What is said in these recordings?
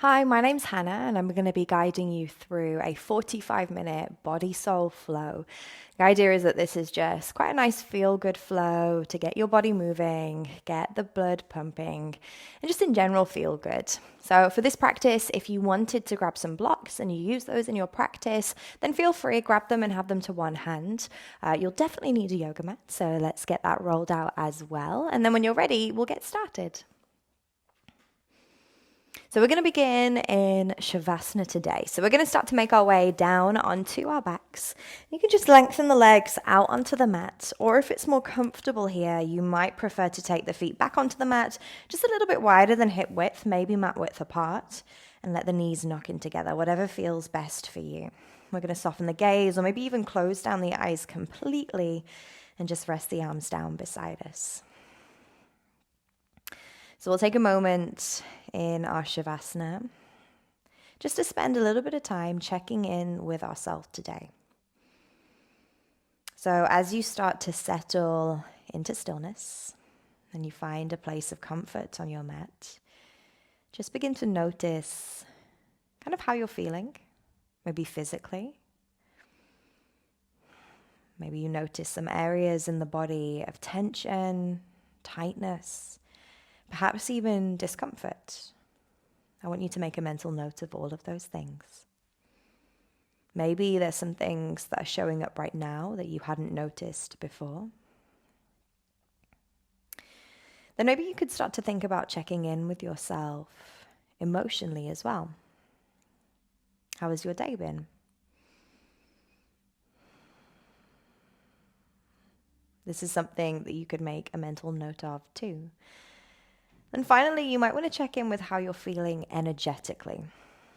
Hi, my name's Hannah, and I'm going to be guiding you through a 45-minute body soul flow. The idea is that this is just quite a nice feel good flow to get your body moving, get the blood pumping, and just in general feel good. So, for this practice, if you wanted to grab some blocks and you use those in your practice, then feel free, grab them and have them to one hand. You'll definitely need a yoga mat, so let's get that rolled out as well. And then when you're ready, we'll get started. So we're going to begin in Shavasana today. So we're going to start to make our way down onto our backs. You can just lengthen the legs out onto the mat, or if it's more comfortable here, you might prefer to take the feet back onto the mat, just a little bit wider than hip width, maybe mat width apart, and let the knees knock in together, whatever feels best for you. We're going to soften the gaze, or maybe even close down the eyes completely, and just rest the arms down beside us. So we'll take a moment in our Shavasana just to spend a little bit of time checking in with ourselves today. So as you start to settle into stillness and you find a place of comfort on your mat, just begin to notice kind of how you're feeling, maybe physically. Maybe you notice some areas in the body of tension, tightness, perhaps even discomfort. I want you to make a mental note of all of those things. Maybe there's some things that are showing up right now that you hadn't noticed before. Then maybe you could start to think about checking in with yourself emotionally as well. How has your day been? This is something that you could make a mental note of too. And finally, you might want to check in with how you're feeling energetically.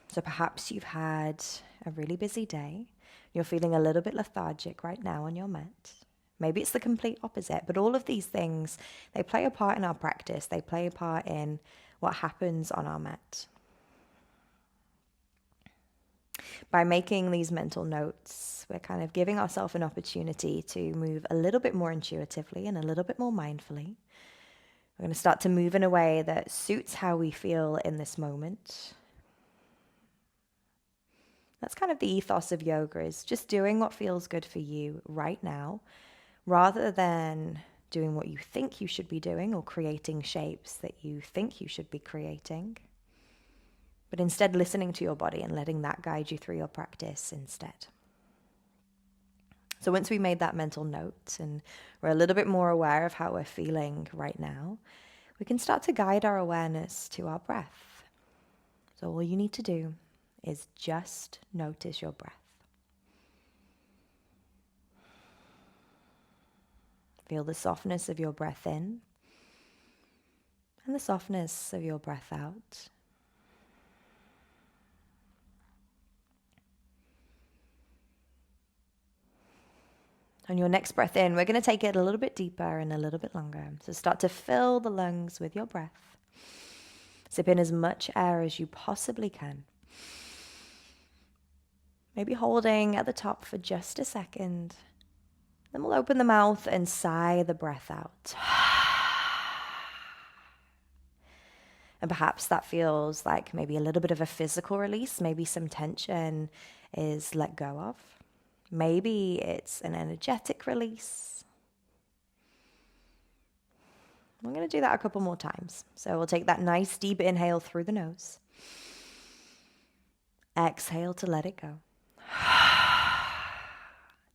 So perhaps you've had a really busy day. You're feeling a little bit lethargic right now on your mat. Maybe it's the complete opposite, but all of these things, they play a part in our practice. They play a part in what happens on our mat. By making these mental notes, we're kind of giving ourselves an opportunity to move a little bit more intuitively and a little bit more mindfully. We're going to start to move in a way that suits how we feel in this moment. That's kind of the ethos of yoga, is just doing what feels good for you right now, rather than doing what you think you should be doing or creating shapes that you think you should be creating. But instead listening to your body and letting that guide you through your practice instead. So once we made that mental note and we're a little bit more aware of how we're feeling right now, we can start to guide our awareness to our breath. So all you need to do is just notice your breath. Feel the softness of your breath in and the softness of your breath out. On your next breath in, we're going to take it a little bit deeper and a little bit longer. So start to fill the lungs with your breath. Sip in as much air as you possibly can. Maybe holding at the top for just a second. Then we'll open the mouth and sigh the breath out. And perhaps that feels like maybe a little bit of a physical release. Maybe some tension is let go of. Maybe it's an energetic release. I'm going to do that a couple more times. So we'll take that nice deep inhale through the nose. Exhale to let it go.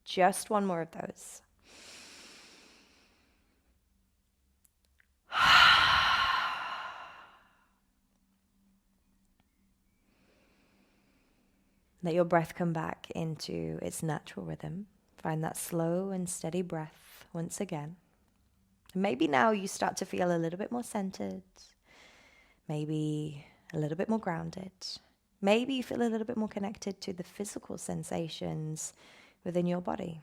Just one more of those. Let your breath come back into its natural rhythm. Find that slow and steady breath once again. And maybe now you start to feel a little bit more centered, maybe a little bit more grounded. Maybe you feel a little bit more connected to the physical sensations within your body.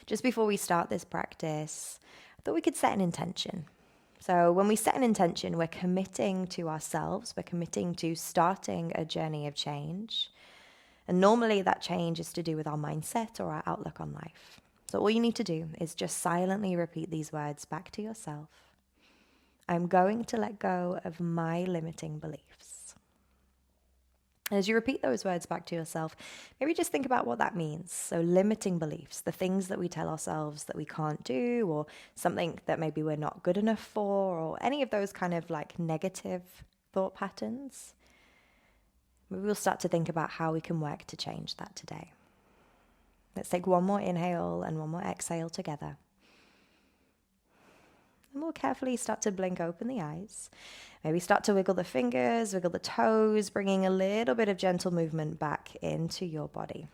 Just before we start this practice, I thought we could set an intention. So when we set an intention, we're committing to ourselves, we're committing to starting a journey of change. And normally that change is to do with our mindset or our outlook on life. So all you need to do is just silently repeat these words back to yourself. I'm going to let go of my limiting beliefs. As you repeat those words back to yourself, maybe just think about what that means. So limiting beliefs, the things that we tell ourselves that we can't do, or something that maybe we're not good enough for, or any of those kind of like negative thought patterns. Maybe we'll start to think about how we can work to change that today. Let's take one more inhale and one more exhale together. And we'll carefully start to blink open the eyes. Maybe start to wiggle the fingers, wiggle the toes, bringing a little bit of gentle movement back into your body.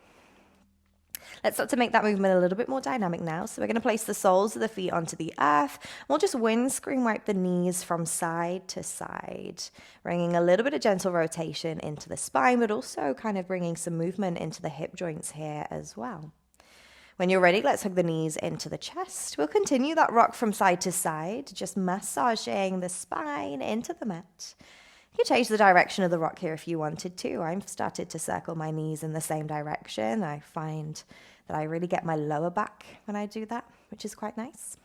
Let's start to make that movement a little bit more dynamic now. So we're going to place the soles of the feet onto the earth. We'll just windscreen wipe the knees from side to side, bringing a little bit of gentle rotation into the spine, but also kind of bringing some movement into the hip joints here as well. When you're ready, let's hug the knees into the chest. We'll continue that rock from side to side, just massaging the spine into the mat. You can change the direction of the rock here if you wanted to. I've started to circle my knees in the same direction. I find that I really get my lower back when I do that, which is quite nice.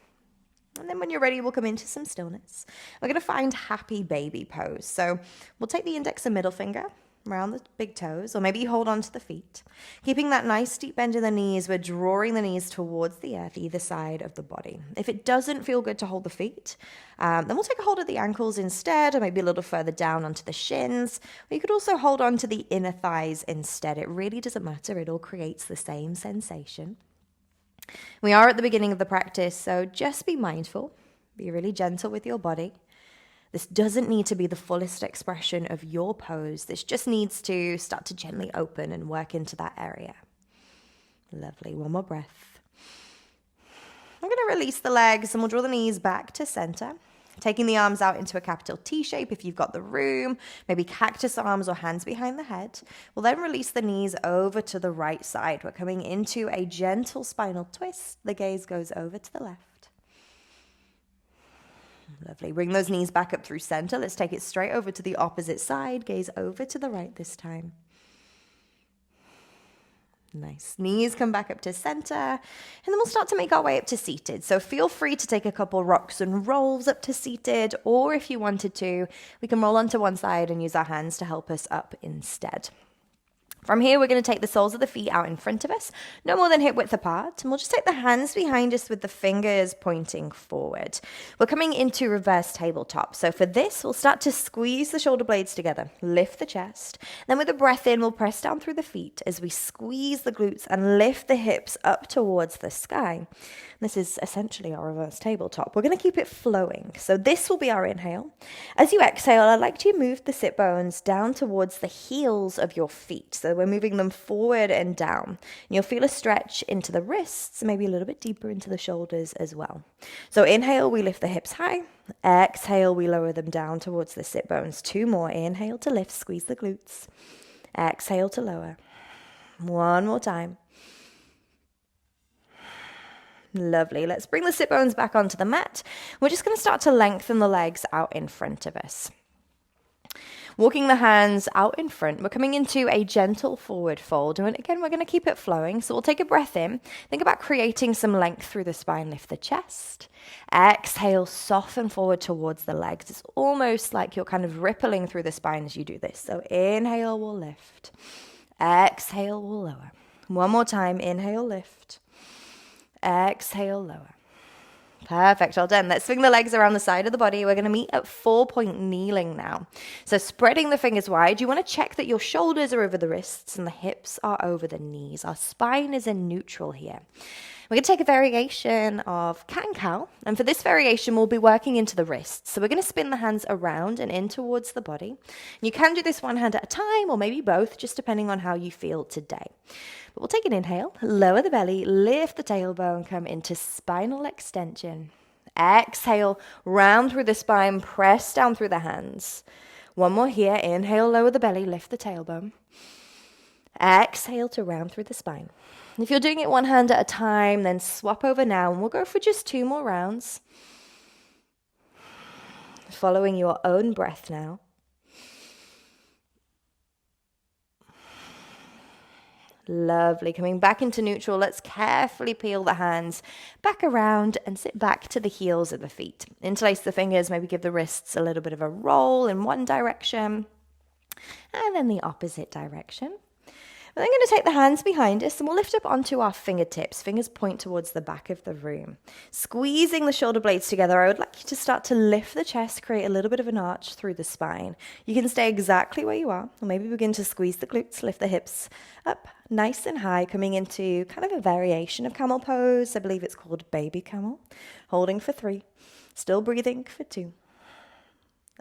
And then when you're ready, we'll come into some stillness. We're going to find happy baby pose. So we'll take the index and middle finger around the big toes, or maybe you hold on to the feet. Keeping that nice deep bend in the knees, we're drawing the knees towards the earth, either side of the body. If it doesn't feel good to hold the feet, then we'll take a hold of the ankles instead, or maybe a little further down onto the shins. Or you could also hold on to the inner thighs instead. It really doesn't matter. It all creates the same sensation. We are at the beginning of the practice, so just be mindful. Be really gentle with your body. This doesn't need to be the fullest expression of your pose. This just needs to start to gently open and work into that area. Lovely. One more breath. I'm going to release the legs and we'll draw the knees back to center. Taking the arms out into a capital T shape if you've got the room, maybe cactus arms or hands behind the head. We'll then release the knees over to the right side. We're coming into a gentle spinal twist. The gaze goes over to the left. Lovely. Bring those knees back up through center. Let's take it straight over to the opposite side. Gaze over to the right this time. Nice. Knees come back up to center. And then we'll start to make our way up to seated. So feel free to take a couple rocks and rolls up to seated. Or if you wanted to, we can roll onto one side and use our hands to help us up instead. From here, we're going to take the soles of the feet out in front of us, no more than hip width apart, and we'll just take the hands behind us with the fingers pointing forward. We're coming into reverse tabletop. So for this, we'll start to squeeze the shoulder blades together, lift the chest. Then with a breath in, we'll press down through the feet as we squeeze the glutes and lift the hips up towards the sky. This is essentially our reverse tabletop. We're going to keep it flowing. So this will be our inhale. As you exhale, I'd like to move the sit bones down towards the heels of your feet. So we're moving them forward and down. And you'll feel a stretch into the wrists, maybe a little bit deeper into the shoulders as well. So inhale, we lift the hips high. Exhale, we lower them down towards the sit bones. 2 more. Inhale to lift, squeeze the glutes. Exhale to lower. 1 more time. Lovely. Let's bring the sit bones back onto the mat. We're just going to start to lengthen the legs out in front of us. Walking the hands out in front, we're coming into a gentle forward fold. And again, we're going to keep it flowing. So we'll take a breath in. Think about creating some length through the spine. Lift the chest. Exhale, soften forward towards the legs. It's almost like you're kind of rippling through the spine as you do this. So inhale, we'll lift. Exhale, we'll lower. 1 more time. Inhale, lift. Exhale, lower. Perfect, all done. Let's swing the legs around the side of the body. We're going to meet at 4-point kneeling now. So spreading the fingers wide, you want to check that your shoulders are over the wrists and the hips are over the knees. Our spine is in neutral here. We're going to take a variation of cat and cow. And for this variation, we'll be working into the wrists. So we're going to spin the hands around and in towards the body. You can do this one hand at a time or maybe both, just depending on how you feel today. But we'll take an inhale, lower the belly, lift the tailbone, come into spinal extension. Exhale, round through the spine, press down through the hands. 1 more here. Inhale, lower the belly, lift the tailbone. Exhale to round through the spine. If you're doing it one hand at a time, then swap over now, and we'll go for just 2 more rounds. Following your own breath now. Lovely. Coming back into neutral, let's carefully peel the hands back around and sit back to the heels of the feet. Interlace the fingers, maybe give the wrists a little bit of a roll in one direction and then the opposite direction. We're then going to take the hands behind us and we'll lift up onto our fingertips. Fingers point towards the back of the room. Squeezing the shoulder blades together, I would like you to start to lift the chest, create a little bit of an arch through the spine. You can stay exactly where you are, or maybe begin to squeeze the glutes, lift the hips up nice and high, coming into kind of a variation of camel pose. I believe it's called baby camel. Holding for 3, still breathing for 2.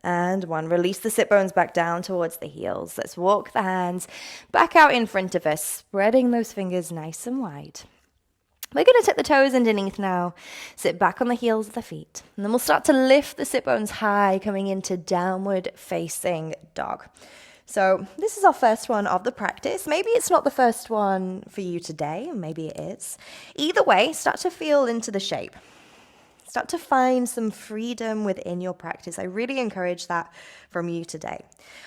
And 1. Release the sit bones back down towards the heels. Let's walk the hands back out in front of us, spreading those fingers nice and wide. We're going to tuck the toes underneath now. Sit back on the heels of the feet. And then we'll start to lift the sit bones high, coming into downward facing dog. So this is our first one of the practice. Maybe it's not the first one for you today, maybe it is. Either way, start to feel into the shape. Start to find some freedom within your practice. I really encourage that from you today.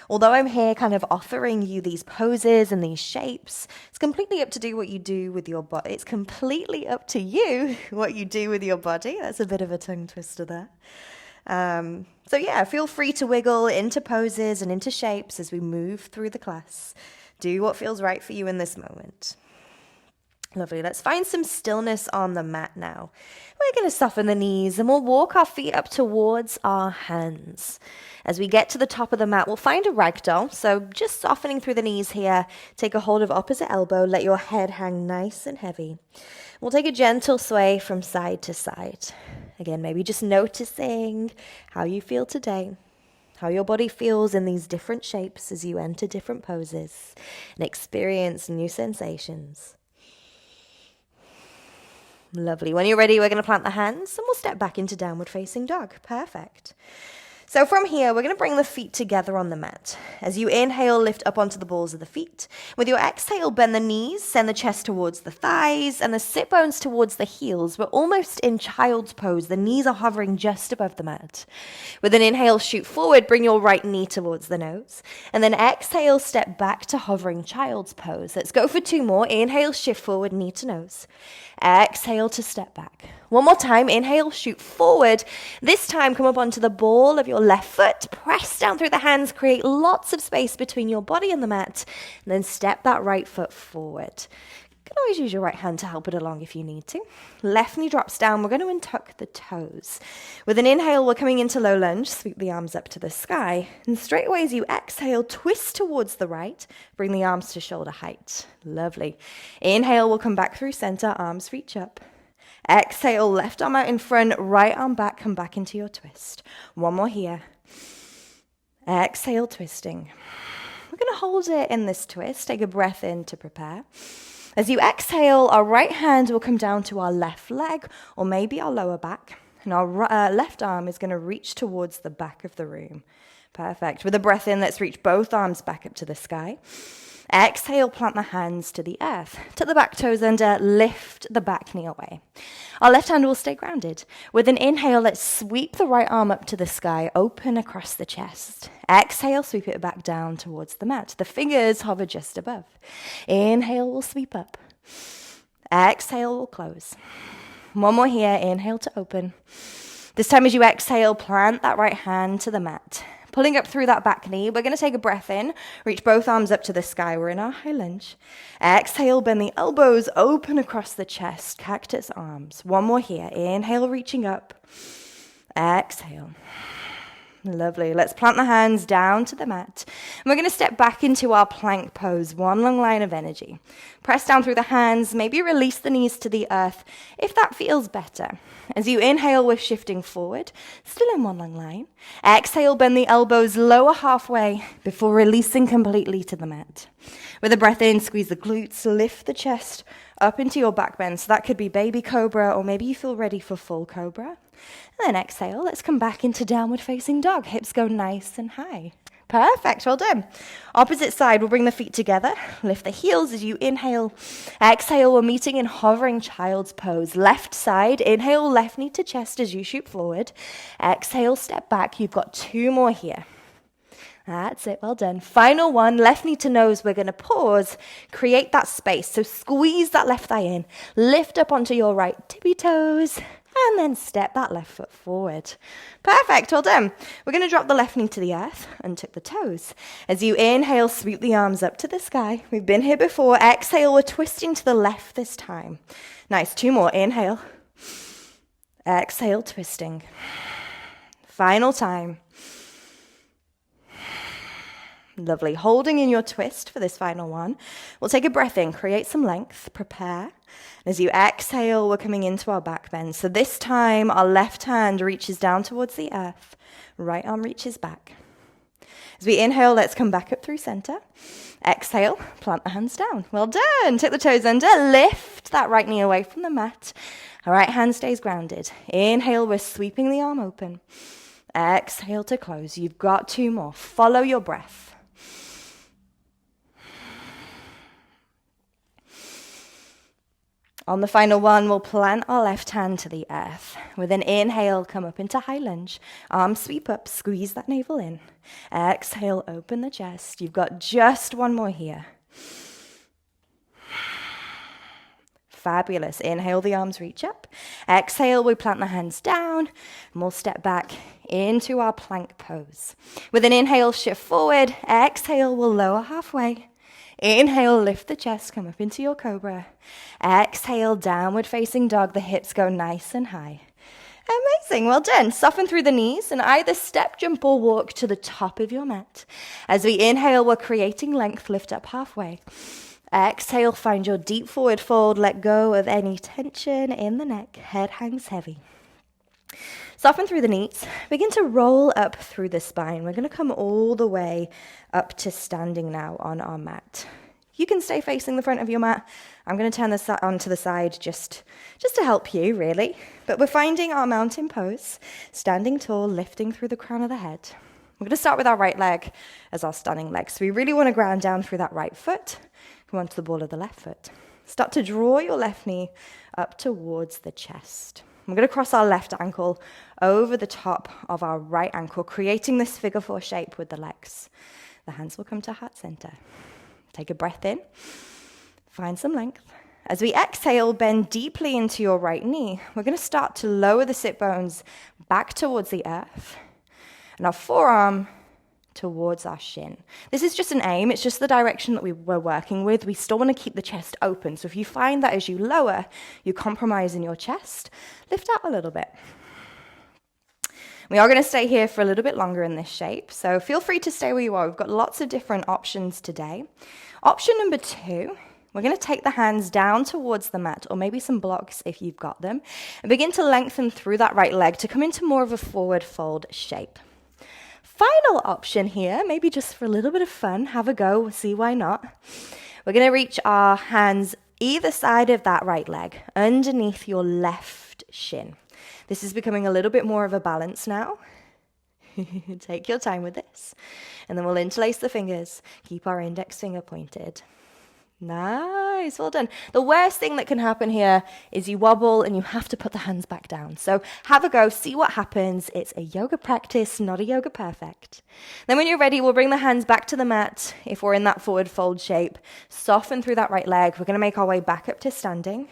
Although I'm here kind of offering you these poses and these shapes, it's completely up to do what you do with your body. It's completely up to you what you do with your body. That's a bit of a tongue twister there. So yeah, feel free to wiggle into poses and into shapes as we move through the class. Do what feels right for you in this moment. Lovely. Let's find some stillness on the mat now. We're going to soften the knees and we'll walk our feet up towards our hands. As we get to the top of the mat, we'll find a ragdoll. So just softening through the knees here. Take a hold of opposite elbow. Let your head hang nice and heavy. We'll take a gentle sway from side to side. Again, maybe just noticing how you feel today. How your body feels in these different shapes as you enter different poses and experience new sensations. Lovely. When you're ready, we're going to plant the hands and we'll step back into downward facing dog. Perfect. So from here, we're going to bring the feet together on the mat. As you inhale, lift up onto the balls of the feet. With your exhale, bend the knees, send the chest towards the thighs and the sit bones towards the heels. We're almost in child's pose. The knees are hovering just above the mat. With an inhale, shoot forward, bring your right knee towards the nose. And then exhale, step back to hovering child's pose. Let's go for 2 more. Inhale, shift forward, knee to nose. Exhale to step back. One more time. Inhale, shoot forward. This time, come up onto the ball of your left foot. Press down through the hands. Create lots of space between your body and the mat. And then step that right foot forward. You can always use your right hand to help it along if you need to. Left knee drops down. We're going to untuck the toes. With an inhale, we're coming into low lunge. Sweep the arms up to the sky. And straight away as you exhale, twist towards the right. Bring the arms to shoulder height. Lovely. Inhale, we'll come back through center. Arms reach up. Exhale, left arm out in front, right arm back, come back into your twist. One more here. Exhale, twisting. We're going to hold it in this twist. Take a breath in to prepare. As you exhale, our right hand will come down to our left leg or maybe our lower back. And our left arm is going to reach towards the back of the room. Perfect. With a breath in, let's reach both arms back up to the sky. Exhale, plant the hands to the earth. Tuck the back toes under, lift the back knee away. Our left hand will stay grounded. With an inhale, let's sweep the right arm up to the sky, open across the chest. Exhale, sweep it back down towards the mat. The fingers hover just above. Inhale, we'll sweep up. Exhale, we'll close. One more here. Inhale to open. This time as you exhale, plant that right hand to the mat. Pulling up through that back knee, we're going to take a breath in, reach both arms up to the sky. We're in our high lunge. Exhale, bend the elbows, open across the chest, cactus arms. One more here. Inhale, reaching up. Exhale. Lovely. Let's plant the hands down to the mat. And we're going to step back into our plank pose, one long line of energy. Press down through the hands, maybe release the knees to the earth if that feels better. As you inhale, we're shifting forward, still in one long line. Exhale, bend the elbows lower halfway before releasing completely to the mat. With a breath in, squeeze the glutes, lift the chest up into your back bend. So that could be baby cobra, or maybe you feel ready for full cobra. And then exhale, let's come back into downward facing dog. Hips go nice and high. Perfect, well done. Opposite side, we'll bring the feet together. Lift the heels as you inhale. Exhale, we're meeting in hovering child's pose. Left side, inhale, left knee to chest as you shoot forward. Exhale, step back. You've got 2 more here. That's it, well done. Final one, left knee to nose. We're going to pause, create that space. So squeeze that left thigh in, lift up onto your right tippy toes, and then step that left foot forward. Perfect, well done. We're going to drop the left knee to the earth and tuck the toes. As you inhale, sweep the arms up to the sky. We've been here before. Exhale, we're twisting to the left this time. Nice, 2 more. Inhale. Exhale, twisting. Final time. Lovely. Holding in your twist for this final one. We'll take a breath in, create some length, prepare. And as you exhale, we're coming into our back bend. So this time, our left hand reaches down towards the earth. Right arm reaches back. As we inhale, let's come back up through center. Exhale, plant the hands down. Well done. Tuck the toes under. Lift that right knee away from the mat. Our right hand stays grounded. Inhale, we're sweeping the arm open. Exhale to close. You've got 2 more. Follow your breath. On the final one, we'll plant our left hand to the earth. With an inhale, come up into high lunge. Arms sweep up, squeeze that navel in. Exhale, open the chest. You've got just 1 more here. Fabulous. Inhale, the arms reach up. Exhale, we plant the hands down, and we'll step back into our plank pose. With an inhale, shift forward. Exhale, we'll lower halfway. Inhale, lift the chest, come up into your cobra. Exhale, downward facing dog. The hips go nice and high. Amazing, well done. Soften through the knees and either step, jump, or walk to the top of your mat. As we inhale, we're creating length, lift up halfway. Exhale, find your deep forward fold. Let go of any tension in the neck. Head hangs heavy. Soften through the knees. Begin to roll up through the spine. We're going to come all the way up to standing now on our mat. You can stay facing the front of your mat. I'm going to turn this onto the side just to help you, really. But we're finding our mountain pose, standing tall, lifting through the crown of the head. We're going to start with our right leg as our standing leg. So we really want to ground down through that right foot. Come onto the ball of the left foot. Start to draw your left knee up towards the chest. We're going to cross our left ankle over the top of our right ankle, creating this figure 4 shape with the legs. The hands will come to heart center. Take a breath in. Find some length. As we exhale, bend deeply into your right knee. We're going to start to lower the sit bones back towards the earth. And our forearm towards our shin. This is just an aim. It's just the direction that we were working with. We still want to keep the chest open. So if you find that as you lower, you compromise in your chest, lift out a little bit. We are going to stay here for a little bit longer in this shape. So feel free to stay where you are. We've got lots of different options today. Option number 2, we're going to take the hands down towards the mat, or maybe some blocks if you've got them, and begin to lengthen through that right leg to come into more of a forward fold shape. Final option here, maybe just for a little bit of fun, have a go, we'll see why not. We're going to reach our hands either side of that right leg, underneath your left shin. This is becoming a little bit more of a balance now. Take your time with this. And then we'll interlace the fingers, keep our index finger pointed. Nice, well done. The worst thing that can happen here is you wobble and you have to put the hands back down. So have a go, see what happens. It's a yoga practice, not a yoga perfect. Then when you're ready, we'll bring the hands back to the mat. If we're in that forward fold shape, soften through that right leg. We're going to make our way back up to standing.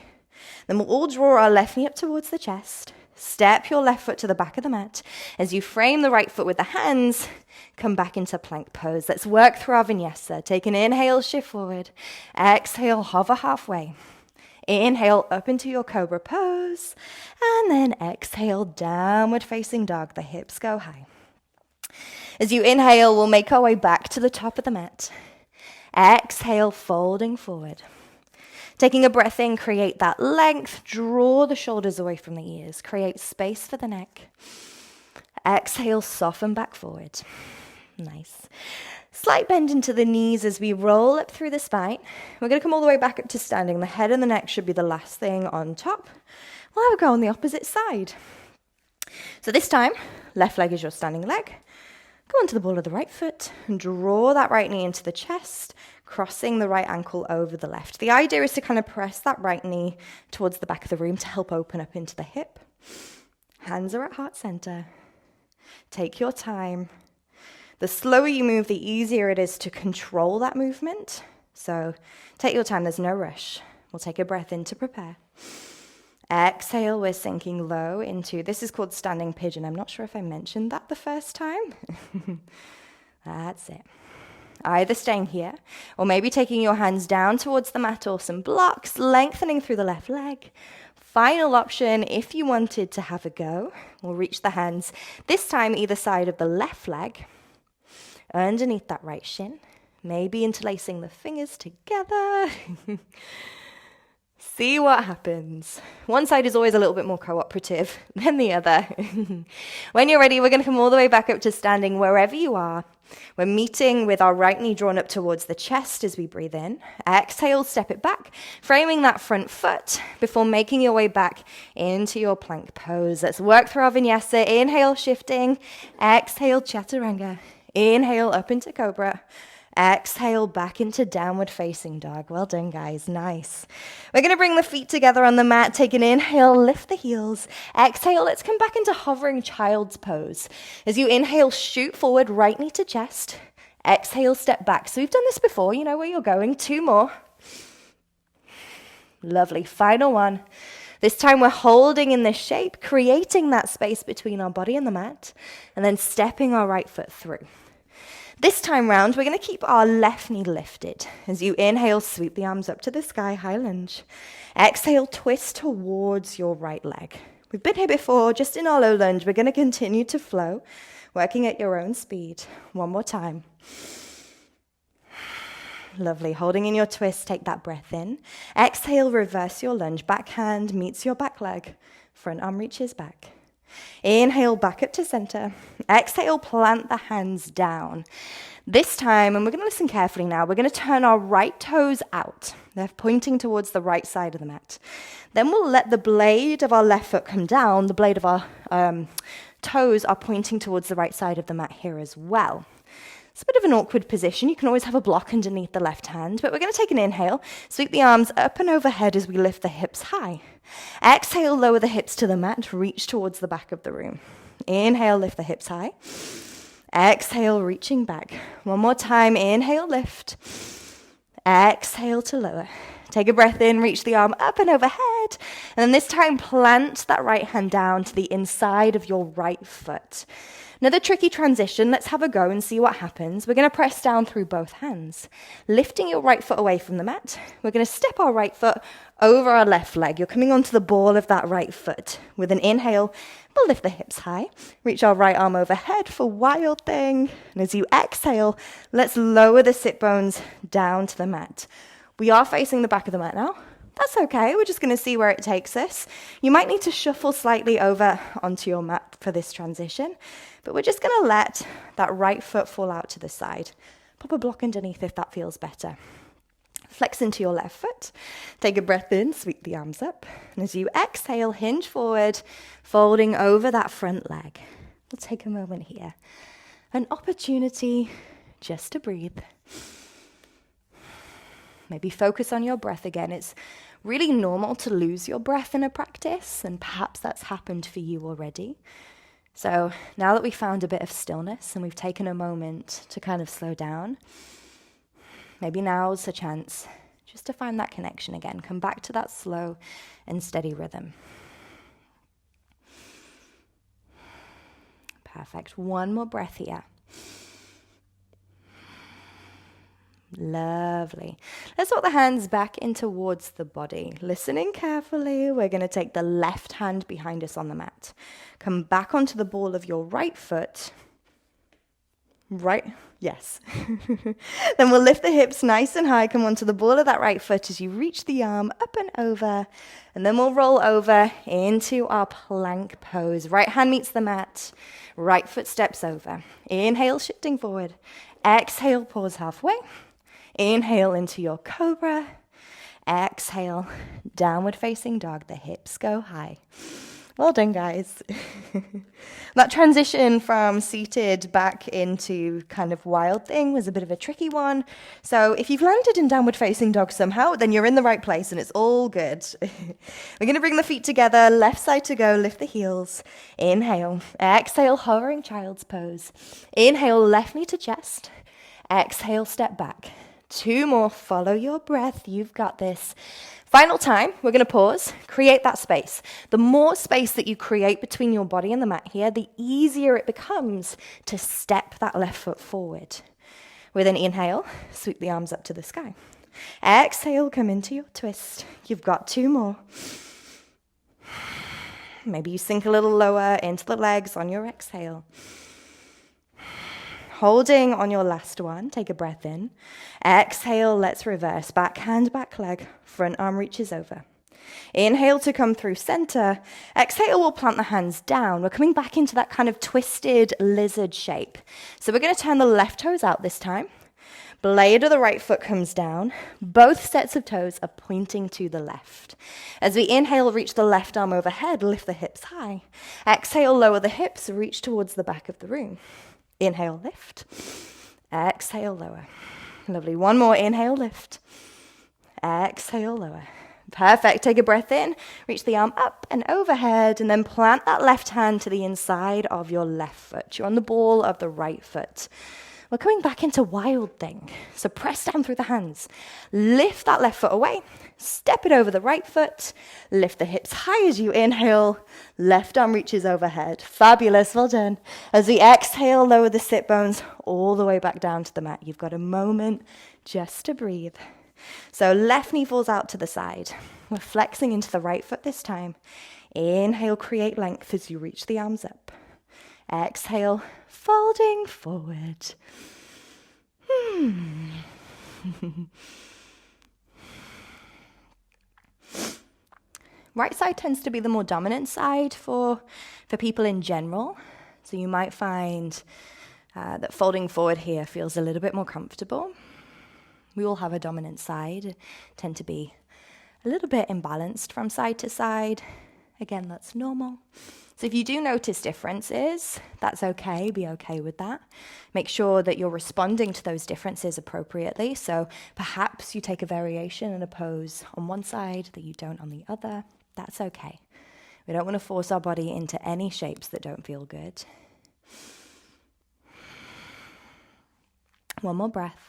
Then we'll all draw our left knee up towards the chest. Step your left foot to the back of the mat. As you frame the right foot with the hands, come back into plank pose. Let's work through our vinyasa. Take an inhale, shift forward. Exhale, hover halfway. Inhale, up into your cobra pose. And then exhale, downward facing dog. The hips go high. As you inhale, we'll make our way back to the top of the mat. Exhale, folding forward. Taking a breath in, create that length. Draw the shoulders away from the ears. Create space for the neck. Exhale, soften back forward. Nice. Slight bend into the knees as we roll up through the spine. We're going to come all the way back up to standing. The head and the neck should be the last thing on top. We'll have a go on the opposite side. So this time, left leg is your standing leg. Go onto the ball of the right foot and draw that right knee into the chest, crossing the right ankle over the left. The idea is to kind of press that right knee towards the back of the room to help open up into the hip. Hands are at heart center. Take your time. The slower you move, the easier it is to control that movement. So take your time, there's no rush. We'll take a breath in to prepare. Exhale, we're sinking low into, this is called standing pigeon. I'm not sure if I mentioned that the first time. That's it. Either staying here, or maybe taking your hands down towards the mat or some blocks, lengthening through the left leg. Final option, if you wanted to have a go, we'll reach the hands, this time either side of the left leg, underneath that right shin, maybe interlacing the fingers together. See what happens. One side is always a little bit more cooperative than the other. When you're ready, we're going to come all the way back up to standing wherever you are. We're meeting with our right knee drawn up towards the chest as we breathe in. Exhale, step it back, framing that front foot before making your way back into your plank pose. Let's work through our vinyasa. Inhale, shifting. Exhale, chaturanga. Inhale, up into cobra. Exhale, back into downward facing dog. Well done, guys. Nice. We're going to bring the feet together on the mat. Take an inhale, lift the heels. Exhale, let's come back into hovering child's pose. As you inhale, shoot forward, right knee to chest. Exhale, step back. So we've done this before. You know where you're going. 2 more. Lovely. Final one. This time we're holding in this shape, creating that space between our body and the mat, and then stepping our right foot through. This time round, we're going to keep our left knee lifted. As you inhale, sweep the arms up to the sky, high lunge. Exhale, twist towards your right leg. We've been here before, just in our low lunge. We're going to continue to flow, working at your own speed. One more time. Lovely. Holding in your twist, take that breath in. Exhale, reverse your lunge. Back hand meets your back leg. Front arm reaches back. Inhale, back up to center. Exhale, plant the hands down. This time, and we're going to listen carefully now, we're going to turn our right toes out. They're pointing towards the right side of the mat. Then we'll let the blade of our left foot come down. The blade of our toes are pointing towards the right side of the mat here as well. It's a bit of an awkward position. You can always have a block underneath the left hand, but we're going to take an inhale, sweep the arms up and overhead as we lift the hips high. Exhale, lower the hips to the mat, reach towards the back of the room. Inhale, lift the hips high. Exhale, reaching back. One more time, inhale, lift. Exhale to lower. Take a breath in, reach the arm up and overhead. And then this time, plant that right hand down to the inside of your right foot. Another tricky transition. Let's have a go and see what happens. We're going to press down through both hands. Lifting your right foot away from the mat. We're going to step our right foot over our left leg. You're coming onto the ball of that right foot. With an inhale, we'll lift the hips high. Reach our right arm overhead for wild thing. And as you exhale, let's lower the sit bones down to the mat. We are facing the back of the mat now. That's okay. We're just going to see where it takes us. You might need to shuffle slightly over onto your mat for this transition, but we're just going to let that right foot fall out to the side. Pop a block underneath if that feels better. Flex into your left foot. Take a breath in, sweep the arms up. And as you exhale, hinge forward, folding over that front leg. We'll take a moment here. An opportunity just to breathe. Maybe focus on your breath again. It's really normal to lose your breath in a practice, and perhaps that's happened for you already. So now that we've found a bit of stillness and we've taken a moment to kind of slow down, maybe now's a chance just to find that connection again. Come back to that slow and steady rhythm. Perfect. One more breath here. Lovely. Let's walk the hands back in towards the body. Listening carefully, we're going to take the left hand behind us on the mat. Come back onto the ball of your right foot. Right, yes. Then we'll lift the hips nice and high. Come onto the ball of that right foot as you reach the arm up and over. And then we'll roll over into our plank pose. Right hand meets the mat. Right foot steps over. Inhale, shifting forward. Exhale, pause halfway. Inhale into your cobra. Exhale, downward facing dog. The hips go high. Well done, guys. That transition from seated back into kind of wild thing was a bit of a tricky one. So if you've landed in downward facing dog somehow, then you're in the right place and it's all good. We're going to bring the feet together, left side to go, lift the heels. Inhale. Exhale, hovering child's pose. Inhale, left knee to chest. Exhale, step back. 2 more. Follow your breath. You've got this. Final time, we're going to pause, create that space. The more space that you create between your body and the mat here, the easier it becomes to step that left foot forward. With an inhale, sweep the arms up to the sky. Exhale, come into your twist. You've got 2 more. Maybe you sink a little lower into the legs on your exhale. Holding on your last one, take a breath in. Exhale, let's reverse. Back hand, back leg. Front arm reaches over. Inhale to come through center. Exhale, we'll plant the hands down. We're coming back into that kind of twisted lizard shape. So we're going to turn the left toes out this time. Blade of the right foot comes down. Both sets of toes are pointing to the left. As we inhale, reach the left arm overhead, lift the hips high. Exhale, lower the hips, reach towards the back of the room. Inhale, lift. Exhale, lower. Lovely. 1 more. Inhale, lift. Exhale, lower. Perfect. Take a breath in. Reach the arm up and overhead, and then plant that left hand to the inside of your left foot. You're on the ball of the right foot. We're coming back into wild thing. So press down through the hands. Lift that left foot away. Step it over the right foot. Lift the hips high as you inhale. Left arm reaches overhead. Fabulous. Well done. As we exhale, lower the sit bones all the way back down to the mat. You've got a moment just to breathe. So left knee falls out to the side. We're flexing into the right foot this time. Inhale, create length as you reach the arms up. Exhale, folding forward. Right side tends to be the more dominant side for people in general. So you might find that folding forward here feels a little bit more comfortable. We all have a dominant side, tend to be a little bit imbalanced from side to side. Again, that's normal. So if you do notice differences, that's okay. Be okay with that. Make sure that you're responding to those differences appropriately. So perhaps you take a variation and a pose on one side that you don't on the other. That's okay. We don't want to force our body into any shapes that don't feel good. 1 more breath.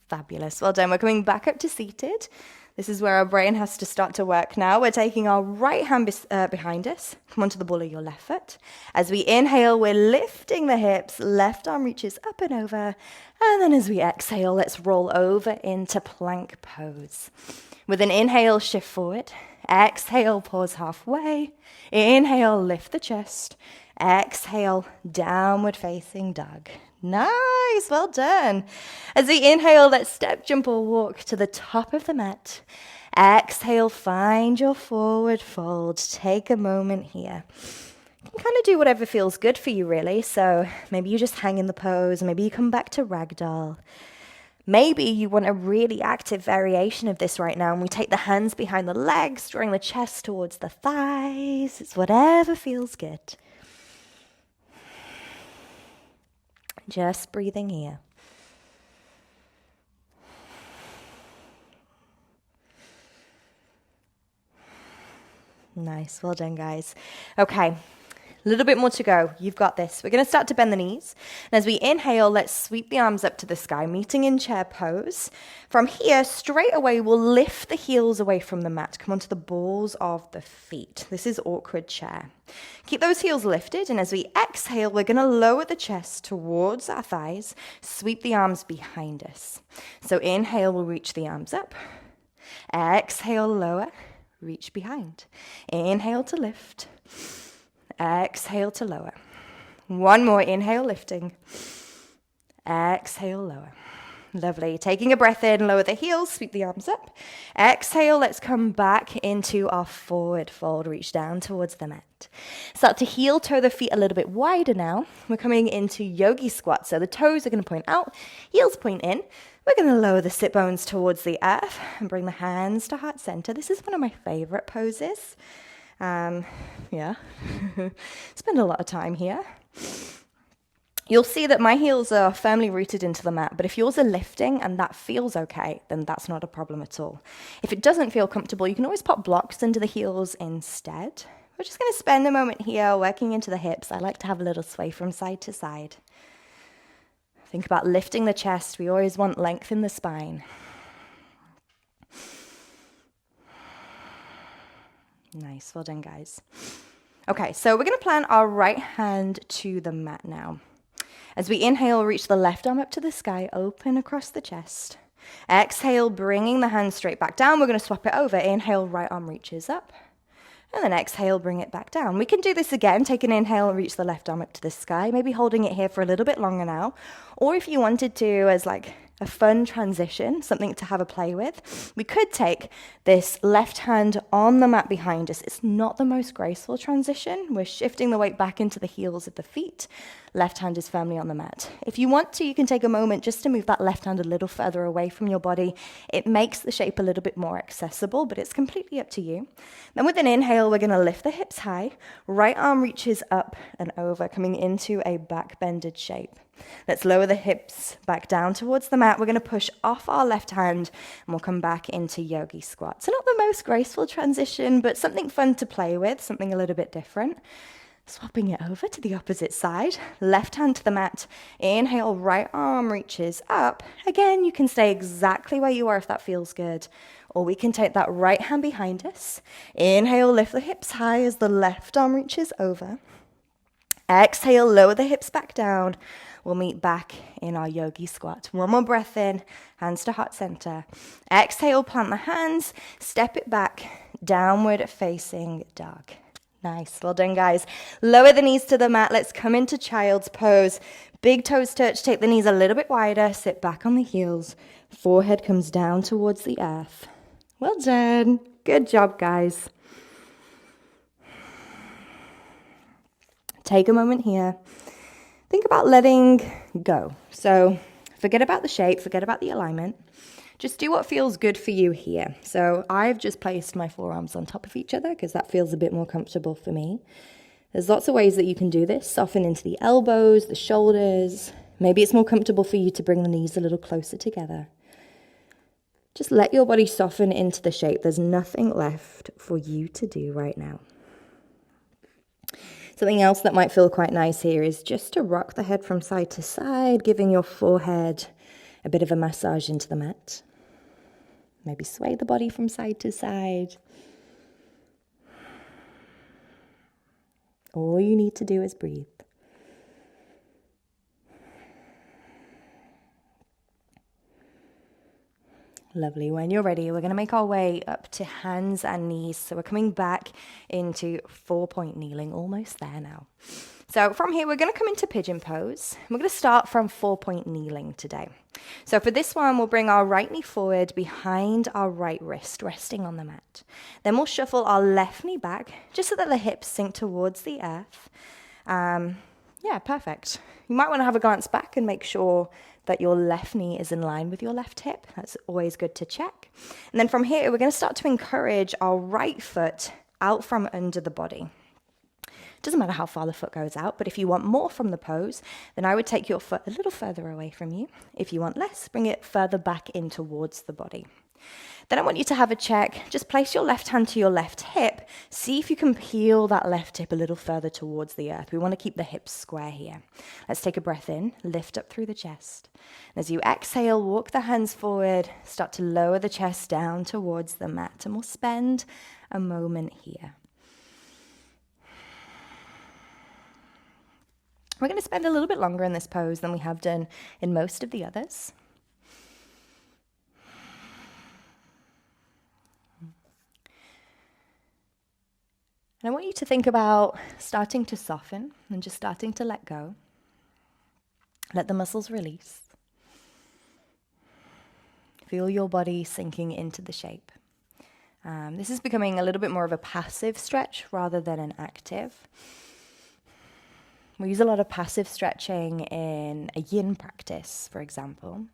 Fabulous. Well done. We're coming back up to seated. This is where our brain has to start to work now. We're taking our right hand behind us. Come onto the ball of your left foot. As we inhale, we're lifting the hips. Left arm reaches up and over. And then as we exhale, let's roll over into plank pose. With an inhale, shift forward. Exhale, pause halfway. Inhale, lift the chest. Exhale, downward facing dog. Nice, well done. As we inhale, let's step, jump, or walk to the top of the mat. Exhale, find your forward fold. Take a moment here. You can kind of do whatever feels good for you, really. So maybe you just hang in the pose. Maybe you come back to ragdoll. Maybe you want a really active variation of this right now, and we take the hands behind the legs, drawing the chest towards the thighs. It's whatever feels good. Just breathing here. Nice, well done, guys. Okay, a little bit more to go. You've got this. We're going to start to bend the knees. And as we inhale, let's sweep the arms up to the sky, meeting in chair pose. From here, straight away, we'll lift the heels away from the mat. Come onto the balls of the feet. This is awkward chair. Keep those heels lifted. And as we exhale, we're going to lower the chest towards our thighs. Sweep the arms behind us. So inhale, we'll reach the arms up. Exhale, lower. Reach behind. Inhale to lift. Exhale to lower. 1 more. Inhale, lifting. Exhale, lower. Lovely. Taking a breath in, lower the heels, sweep the arms up. Exhale, let's come back into our forward fold. Reach down towards the mat. Start to heel toe the feet a little bit wider now. We're coming into yogi squat. So the toes are going to point out, heels point in. We're going to lower the sit bones towards the earth and bring the hands to heart center. This is one of my favorite poses. Yeah, spend a lot of time here. You'll see that my heels are firmly rooted into the mat, but if yours are lifting and that feels okay, then that's not a problem at all. If it doesn't feel comfortable, you can always pop blocks under the heels instead. We're just going to spend a moment here working into the hips. I like to have a little sway from side to side. Think about lifting the chest. We always want length in the spine. Nice, well done, guys. Okay, so we're going to plant our right hand to the mat now. As we inhale, reach the left arm up to the sky, open across the chest. Exhale, bringing the hand straight back down. We're going to swap it over. Inhale, right arm reaches up. And then exhale, bring it back down. We can do this again. Take an inhale and reach the left arm up to the sky, maybe holding it here for a little bit longer now. Or if you wanted to, as like a fun transition, something to have a play with, we could take this left hand on the mat behind us. It's not the most graceful transition. We're shifting the weight back into the heels of the feet. Left hand is firmly on the mat. If you want to, you can take a moment just to move that left hand a little further away from your body. It makes the shape a little bit more accessible, but it's completely up to you. Then with an inhale, we're going to lift the hips high. Right arm reaches up and over, coming into a back-bended shape. Let's lower the hips back down towards the mat. We're going to push off our left hand and we'll come back into yogi squat. So not the most graceful transition, but something fun to play with, something a little bit different. Swapping it over to the opposite side. Left hand to the mat. Inhale, right arm reaches up. Again, you can stay exactly where you are if that feels good. Or we can take that right hand behind us. Inhale, lift the hips high as the left arm reaches over. Exhale, lower the hips back down. We'll meet back in our yogi squat. One more breath in, hands to heart center. Exhale, plant the hands, step it back, downward facing dog. Nice, well done, guys. Lower the knees to the mat. Let's come into child's pose. Big toes touch, take the knees a little bit wider, sit back on the heels. Forehead comes down towards the earth. Well done. Good job, guys. Take a moment here. Think about letting go. So forget about the shape, forget about the alignment. Just do what feels good for you here. So I've just placed my forearms on top of each other because that feels a bit more comfortable for me. There's lots of ways that you can do this. Soften into the elbows, the shoulders. Maybe it's more comfortable for you to bring the knees a little closer together. Just let your body soften into the shape. There's nothing left for you to do right now. Something else that might feel quite nice here is just to rock the head from side to side, giving your forehead a bit of a massage into the mat. Maybe sway the body from side to side. All you need to do is breathe. Lovely. When you're ready, we're going to make our way up to hands and knees. So we're coming back into 4-point kneeling, almost there now. So from here, we're going to come into pigeon pose. We're going to start from 4-point kneeling today. So for this one, we'll bring our right knee forward behind our right wrist, resting on the mat. Then we'll shuffle our left knee back, just so that the hips sink towards the earth. Yeah, perfect. You might want to have a glance back and make sure that your left knee is in line with your left hip. That's always good to check. And then from here, we're going to start to encourage our right foot out from under the body. Doesn't matter how far the foot goes out, but if you want more from the pose, then I would take your foot a little further away from you. If you want less, bring it further back in towards the body. Then I want you to have a check. Just place your left hand to your left hip. See if you can peel that left hip a little further towards the earth. We want to keep the hips square here. Let's take a breath in, lift up through the chest. And as you exhale, walk the hands forward, start to lower the chest down towards the mat. And we'll spend a moment here. We're going to spend a little bit longer in this pose than we have done in most of the others. And I want you to think about starting to soften and just starting to let go. Let the muscles release. Feel your body sinking into the shape. This is becoming a little bit more of a passive stretch rather than an active. We use a lot of passive stretching in a yin practice, for example.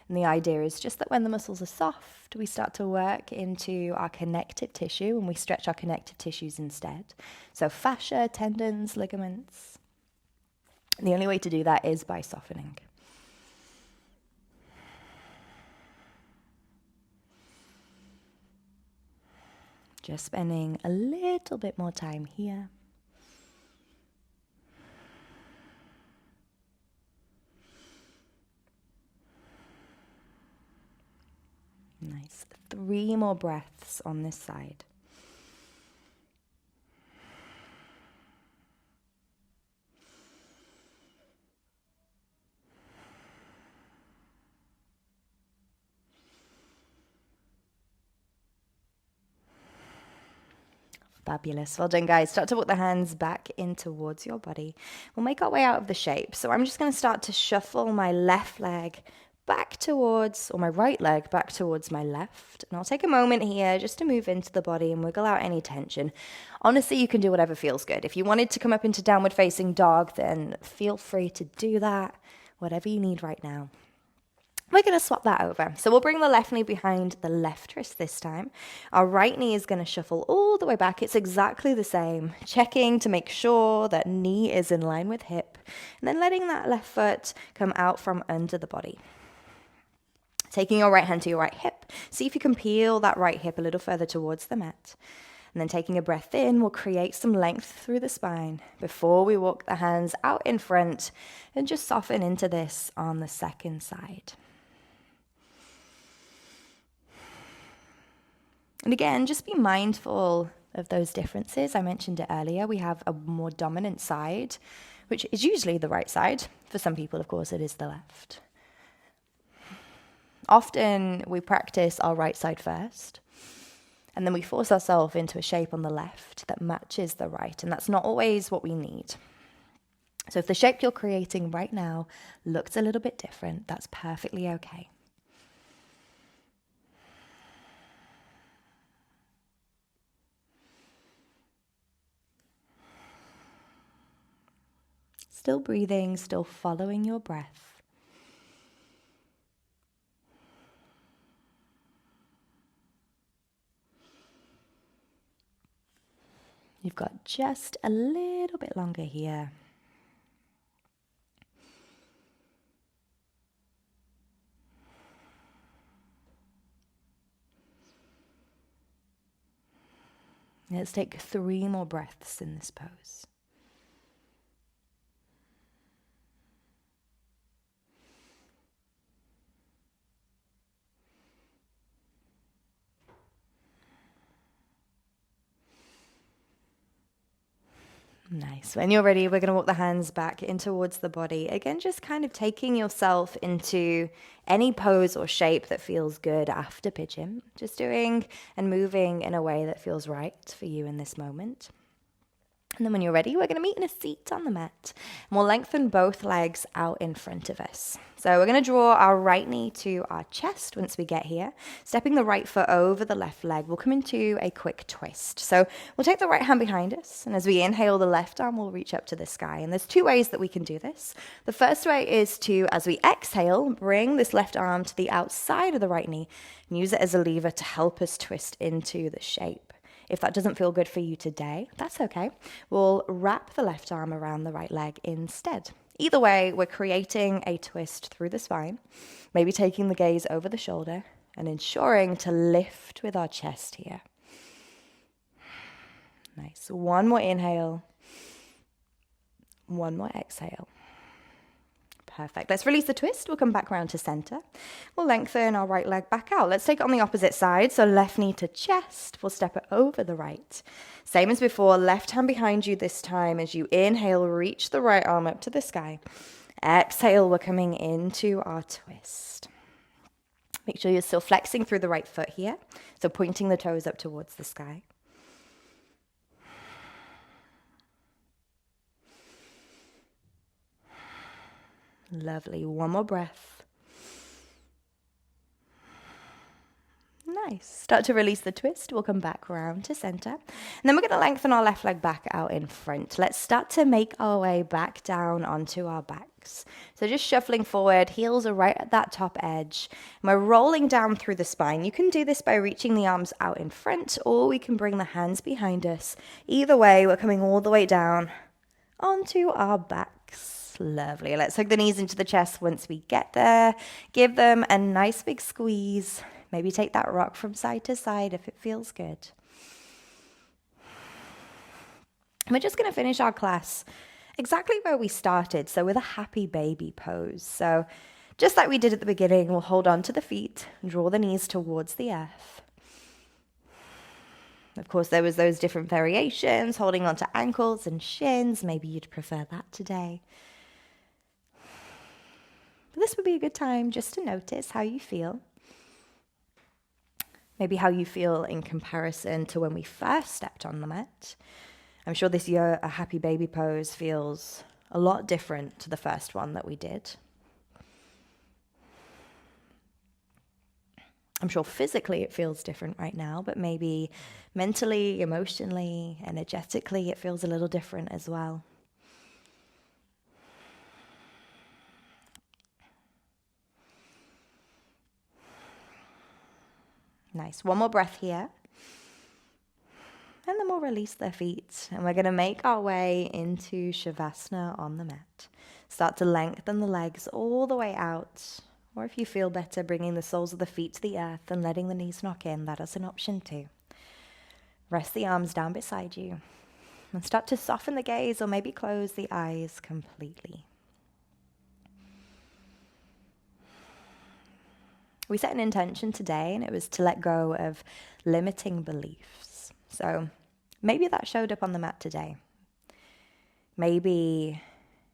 And the idea is just that when the muscles are soft, we start to work into our connective tissue and we stretch our connective tissues instead. So fascia, tendons, ligaments. And the only way to do that is by softening. Just spending a little bit more time here. Nice. 3 more breaths on this side. Fabulous. Well done, guys. Start to walk the hands back in towards your body. We'll make our way out of the shape. So I'm just going to start to shuffle my left leg back towards, or my right leg back towards my left. And I'll take a moment here just to move into the body and wiggle out any tension. Honestly, you can do whatever feels good. If you wanted to come up into downward facing dog, then feel free to do that. Whatever you need right now. We're going to swap that over. So we'll bring the left knee behind the left wrist this time. Our right knee is going to shuffle all the way back. It's exactly the same. Checking to make sure that knee is in line with hip. And then letting that left foot come out from under the body. Taking your right hand to your right hip. See if you can peel that right hip a little further towards the mat. And then taking a breath in, we'll create some length through the spine before we walk the hands out in front and just soften into this on the second side. And again, just be mindful of those differences. I mentioned it earlier. We have a more dominant side, which is usually the right side. For some people, of course, it is the left. Often we practice our right side first, and then we force ourselves into a shape on the left that matches the right, and that's not always what we need. So if the shape you're creating right now looks a little bit different, that's perfectly okay. Still breathing, still following your breath. You've got just a little bit longer here. Let's take 3 more breaths in this pose. Nice. When you're ready, we're going to walk the hands back in towards the body. Again, just kind of taking yourself into any pose or shape that feels good after pigeon. Just doing and moving in a way that feels right for you in this moment. And then when you're ready, we're going to meet in a seat on the mat. And we'll lengthen both legs out in front of us. So we're going to draw our right knee to our chest once we get here. Stepping the right foot over the left leg, we'll come into a quick twist. So we'll take the right hand behind us. And as we inhale, the left arm will reach up to the sky. And there's 2 ways that we can do this. The first way is to, as we exhale, bring this left arm to the outside of the right knee and use it as a lever to help us twist into the shape. If that doesn't feel good for you today, that's okay. We'll wrap the left arm around the right leg instead. Either way, we're creating a twist through the spine, maybe taking the gaze over the shoulder and ensuring to lift with our chest here. Nice. 1 more inhale. 1 more exhale. Perfect. Let's release the twist. We'll come back around to center. We'll lengthen our right leg back out. Let's take it on the opposite side. So left knee to chest. We'll step it over the right. Same as before, left hand behind you this time. As you inhale, reach the right arm up to the sky. Exhale, we're coming into our twist. Make sure you're still flexing through the right foot here. So pointing the toes up towards the sky. Lovely. 1 more breath. Nice. Start to release the twist. We'll come back around to center. And then we're going to lengthen our left leg back out in front. Let's start to make our way back down onto our backs. So just shuffling forward, heels are right at that top edge. And we're rolling down through the spine. You can do this by reaching the arms out in front, or we can bring the hands behind us. Either way, we're coming all the way down onto our backs. Lovely. Let's hug the knees into the chest once we get there. Give them a nice big squeeze. Maybe take that rock from side to side if it feels good. We're just going to finish our class exactly where we started, so with a happy baby pose. So just like we did at the beginning, we'll hold on to the feet, draw the knees towards the earth. Of course, there was those different variations, holding on to ankles and shins. Maybe you'd prefer that today. But this would be a good time just to notice how you feel. Maybe how you feel in comparison to when we first stepped on the mat. I'm sure this year a happy baby pose feels a lot different to the first one that we did. I'm sure physically it feels different right now, but maybe mentally, emotionally, energetically, it feels a little different as well. Nice. One more breath here. And then we'll release the feet. And we're going to make our way into Shavasana on the mat. Start to lengthen the legs all the way out. Or if you feel better, bringing the soles of the feet to the earth and letting the knees knock in, that is an option too. Rest the arms down beside you. And start to soften the gaze or maybe close the eyes completely. We set an intention today, and it was to let go of limiting beliefs. So maybe that showed up on the mat today. Maybe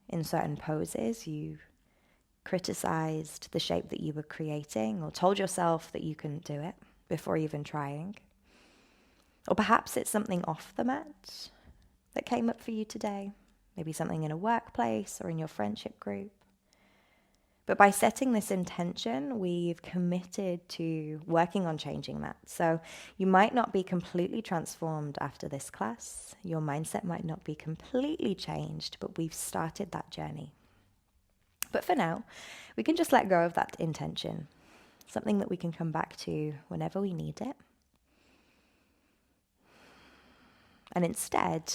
in certain poses you criticized the shape that you were creating, or told yourself that you couldn't do it before even trying. Or perhaps it's something off the mat that came up for you today. Maybe something in a workplace or in your friendship group. But by setting this intention, we've committed to working on changing that. So you might not be completely transformed after this class. Your mindset might not be completely changed, but we've started that journey. But for now, we can just let go of that intention, something that we can come back to whenever we need it. And instead,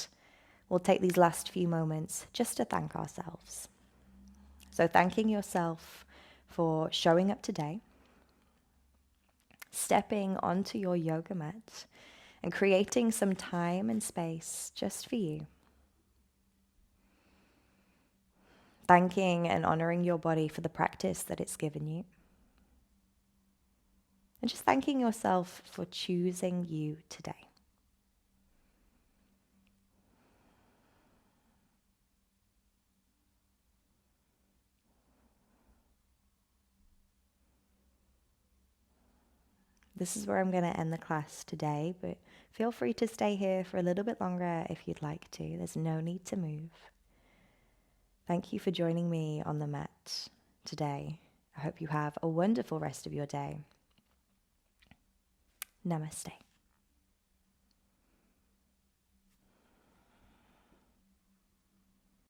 we'll take these last few moments just to thank ourselves. So thanking yourself for showing up today, stepping onto your yoga mat, and creating some time and space just for you. Thanking and honoring your body for the practice that it's given you. And just thanking yourself for choosing you today. This is where I'm going to end the class today, but feel free to stay here for a little bit longer if you'd like to. There's no need to move. Thank you for joining me on the mat today. I hope you have a wonderful rest of your day. Namaste.